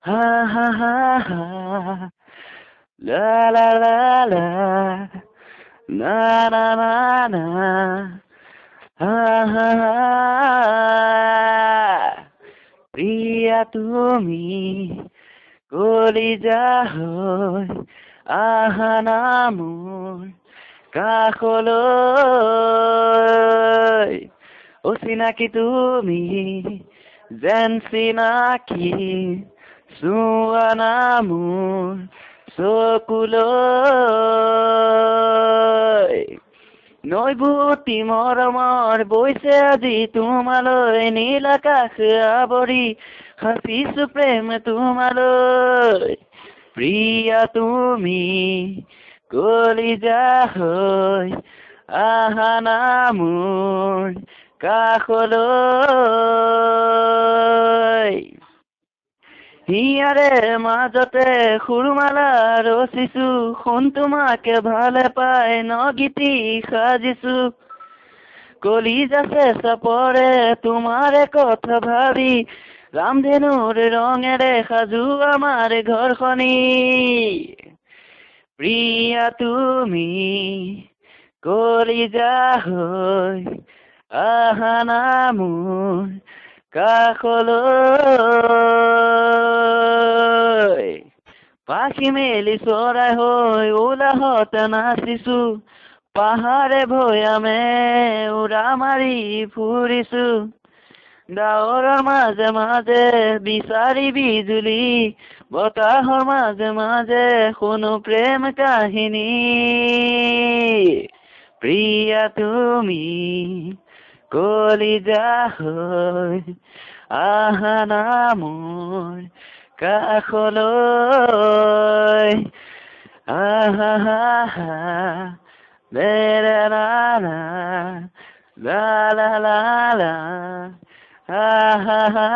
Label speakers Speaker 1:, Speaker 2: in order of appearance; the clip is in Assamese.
Speaker 1: Ha ha ha ha. La la la la. Na na na na. Ha ha ha. প্রিয়া তুমি কলিজা হৈ আহা না মোৰ কাষলৈ অচিনাকি তুমি যেন চিনাকি চোৱা না মোৰ চকুলৈ নৈবুতি মৰমৰ বৈছে আজি তোমালৈ নীল আকাশ আৱৰি সাঁচিছো প্ৰেম তোমালৈ প্ৰিয়া তুমি কলিজা হৈ আহা না মোৰ কাষলৈ হিয়াৰে মাজতে সুৰমালা ৰচিছো সোণ তোমাকে ভালে পাই নগীতি সাজিছো কলিজা চাপৰে তোমাৰে কথা ভাবি ৰামধেনুৰ ৰঙেৰে সাজু আমাৰ ঘৰখনি প্ৰিয়া তুমি কলিজা হৈ আহা না মোৰ কাষলৈ পাখি মেলি চৰাই হৈ উলাহত নাচিছো পাহাৰে ভৈয়ামে উৰা মাৰি ফুৰিছো ডাৱৰৰ মাজে মাজে বিচাৰি বিজুলি বতাহৰ মাজে মাজে শুনো প্ৰেম কাহিনী প্ৰিয়া তুমি কলিজা হৈ আহা না মোৰ কাষলৈ আহা হা হা লে লা লা লা লা লা লা হা হা হা